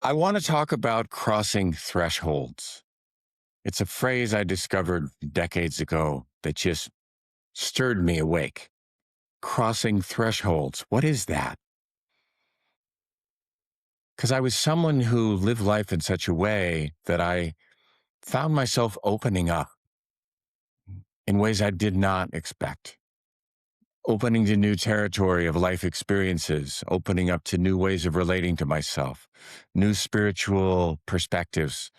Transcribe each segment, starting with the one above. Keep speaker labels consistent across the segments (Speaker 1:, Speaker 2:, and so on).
Speaker 1: I want to talk about crossing thresholds. It's a phrase I discovered decades ago that just stirred me awake. Crossing thresholds. What is that? Because I was someone who lived life in such a way that I found myself opening up in ways I did not expect. Opening to new territory of life experiences, opening up to new ways of relating to myself, new spiritual perspectives,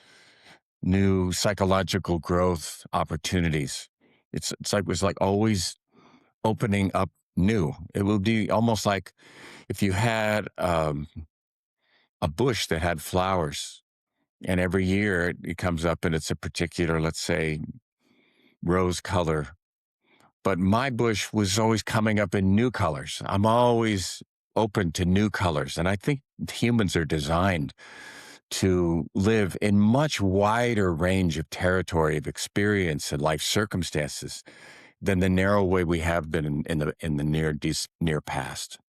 Speaker 1: new psychological growth opportunities. It's like it was like always opening up new. It would be almost like if you had a bush that had flowers, and every year it comes up and it's a particular, let's say, rose color. But my bush was always coming up in new colors. I'm always open to new colors, and I think humans are designed to live in much wider range of territory of experience and life circumstances than the narrow way we have been in the near past.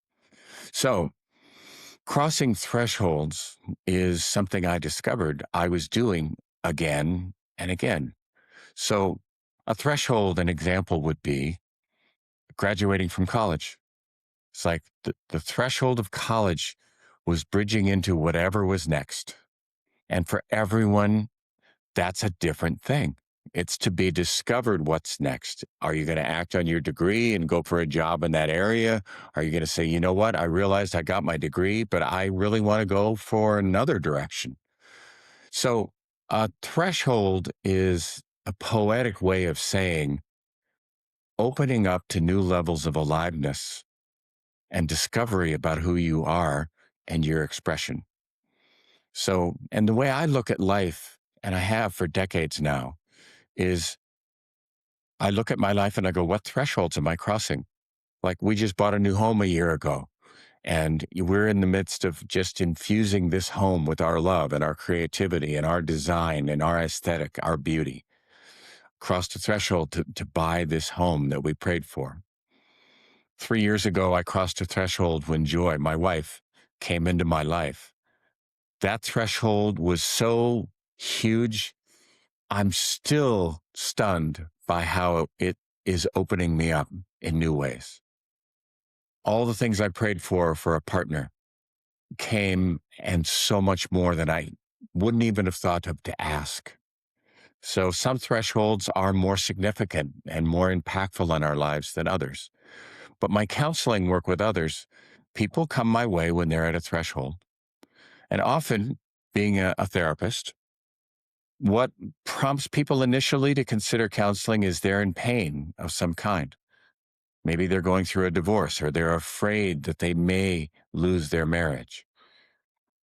Speaker 1: So crossing thresholds is something I discovered I was doing again and again. So a threshold, an example would be graduating from college. It's like the threshold of college was bridging into whatever was next. And for everyone, that's a different thing. It's to be discovered what's next. Are you going to act on your degree and go for a job in that area? Are you going to say, you know what? I realized I got my degree, but I really want to go for another direction. So a threshold is a poetic way of saying opening up to new levels of aliveness and discovery about who you are and your expression. So, and the way I look at life, and I have for decades now, is I look at my life and I go, what thresholds am I crossing? Like we just bought a new home a year ago, and we're in the midst of just infusing this home with our love and our creativity and our design and our aesthetic, our beauty. Crossed the threshold to buy this home that we prayed for. 3 years ago, I crossed a threshold when Joy, my wife, came into my life. That threshold was so huge. I'm still stunned by how it is opening me up in new ways. All the things I prayed for a partner came, and so much more than I wouldn't even have thought of to ask. So some thresholds are more significant and more impactful in our lives than others. But my counseling work with others, people come my way when they're at a threshold. And often, being a therapist, what prompts people initially to consider counseling is they're in pain of some kind. Maybe they're going through a divorce, or they're afraid that they may lose their marriage.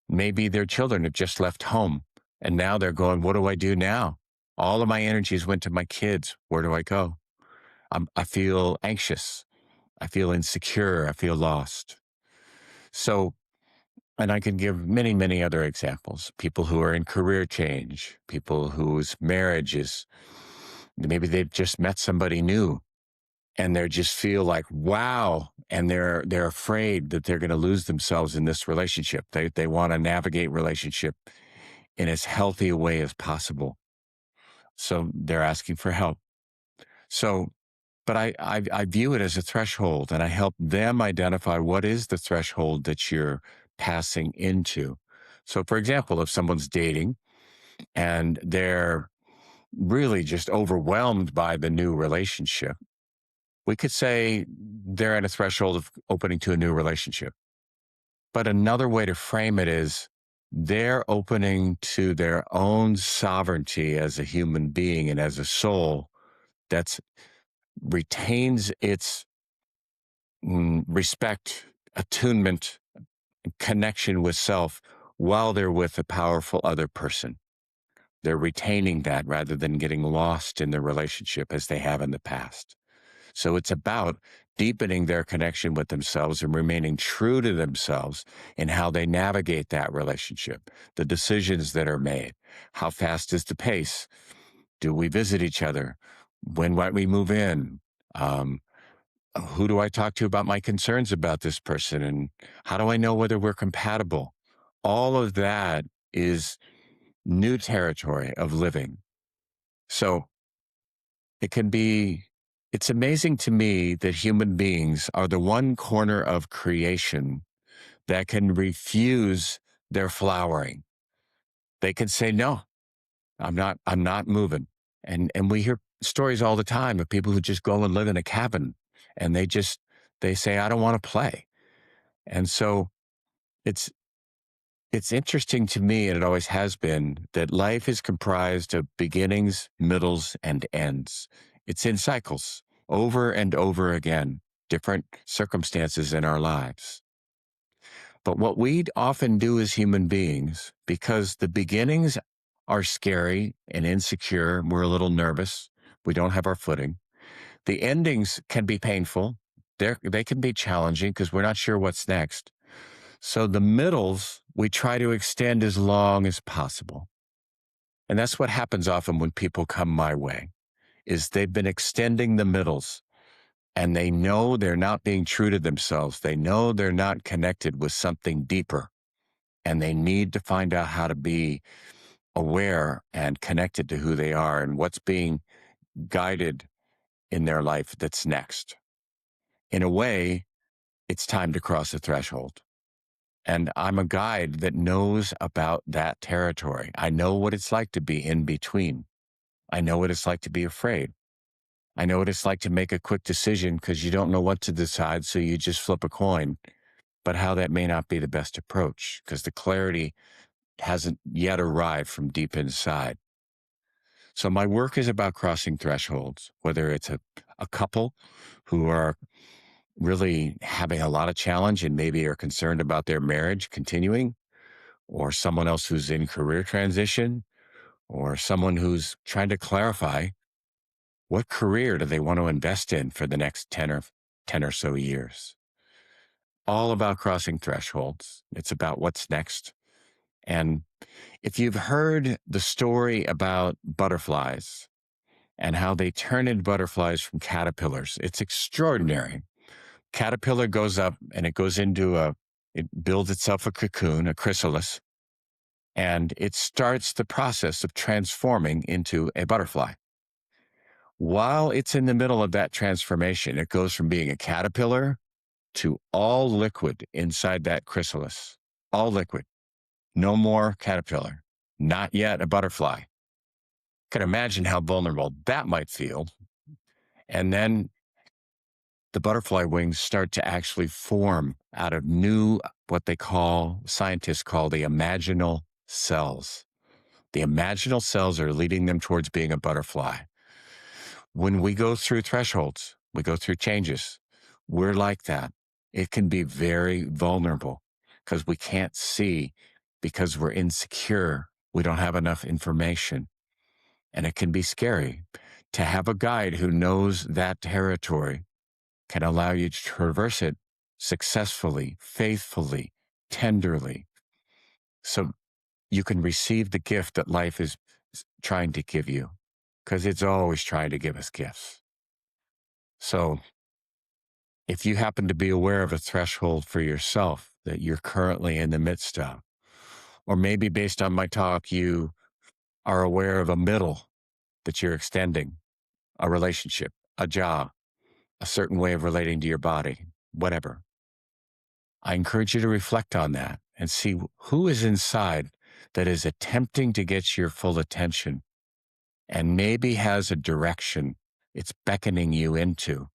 Speaker 1: Maybe their children have just left home and now they're going, what do I do now? All of my energies went to my kids. Where do I go? I feel anxious. I feel insecure. I feel lost. So, and I can give many, many other examples. People who are in career change, people whose marriage is, maybe they've just met somebody new and they just feel like, wow. And they're afraid that they're going to lose themselves in this relationship. They want to navigate relationship in as healthy a way as possible. So they're asking for help. So, but I view it as a threshold, and I help them identify what is the threshold that you're passing into. So, for example, if someone's dating and they're really just overwhelmed by the new relationship, we could say they're at a threshold of opening to a new relationship. But another way to frame it is they're opening to their own sovereignty as a human being and as a soul that's retains its respect, attunement, connection with self while they're with a powerful other person. They're retaining that rather than getting lost in the relationship as they have in the past. So it's about deepening their connection with themselves and remaining true to themselves in how they navigate that relationship, the decisions that are made. How fast is the pace? Do we visit each other? When might we move in? Um, who do I talk to about my concerns about this person? And how do I know whether we're compatible? All of that is new territory of living. So it can be, it's amazing to me that human beings are the one corner of creation that can refuse their flowering. They can say, no, I'm not moving. And we hear stories all the time of people who just go and live in a cabin and they say, I don't want to play. And so it's, it's interesting to me, and it always has been, that life is comprised of beginnings, middles, and ends. It's in cycles over and over again, different circumstances in our lives. But what we often do as human beings, because the beginnings are scary and insecure, we're a little nervous, we don't have our footing. The endings can be painful. They can be challenging because we're not sure what's next. So the middles, we try to extend as long as possible. And that's what happens often when people come my way, is they've been extending the middles and they know they're not being true to themselves. They know they're not connected with something deeper, and they need to find out how to be aware and connected to who they are and what's being guided in their life that's next. In a way, it's time to cross the threshold. And I'm a guide that knows about that territory. I know what it's like to be in between. I know what it's like to be afraid. I know what it's like to make a quick decision because you don't know what to decide, so you just flip a coin, but how that may not be the best approach because the clarity hasn't yet arrived from deep inside. So my work is about crossing thresholds, whether it's a couple who are really having a lot of challenge and maybe are concerned about their marriage continuing, or someone else who's in career transition, or someone who's trying to clarify what career do they want to invest in for the next 10 or so years. All about crossing thresholds. It's about what's next. And if you've heard the story about butterflies and how they turn into butterflies from caterpillars, it's extraordinary. Caterpillar goes up and it builds itself a cocoon, a chrysalis, and it starts the process of transforming into a butterfly. While it's in the middle of that transformation, it goes from being a caterpillar to all liquid inside that chrysalis, all liquid, no more caterpillar, not yet a butterfly. Can imagine how vulnerable that might feel. And then the butterfly wings start to actually form out of new, what scientists call the imaginal cells. The imaginal cells are leading them towards being a butterfly. When we go through thresholds, we go through changes, we're like that. It can be very vulnerable because we can't see, because we're insecure. We don't have enough information. And it can be scary. To have a guide who knows that territory can allow you to traverse it successfully, faithfully, tenderly. So you can receive the gift that life is trying to give you, because it's always trying to give us gifts. So if you happen to be aware of a threshold for yourself that you're currently in the midst of, or maybe based on my talk, you are aware of a middle that you're extending, a relationship, a job, a certain way of relating to your body, whatever, I encourage you to reflect on that and see who is inside that is attempting to get your full attention and maybe has a direction it's beckoning you into,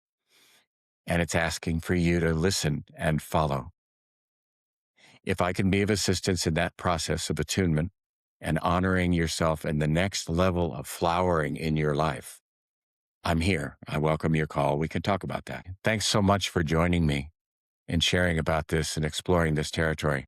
Speaker 1: and it's asking for you to listen and follow. If I can be of assistance in that process of attunement and honoring yourself in the next level of flowering in your life, I'm here. I welcome your call. We can talk about that. Thanks so much for joining me and sharing about this and exploring this territory.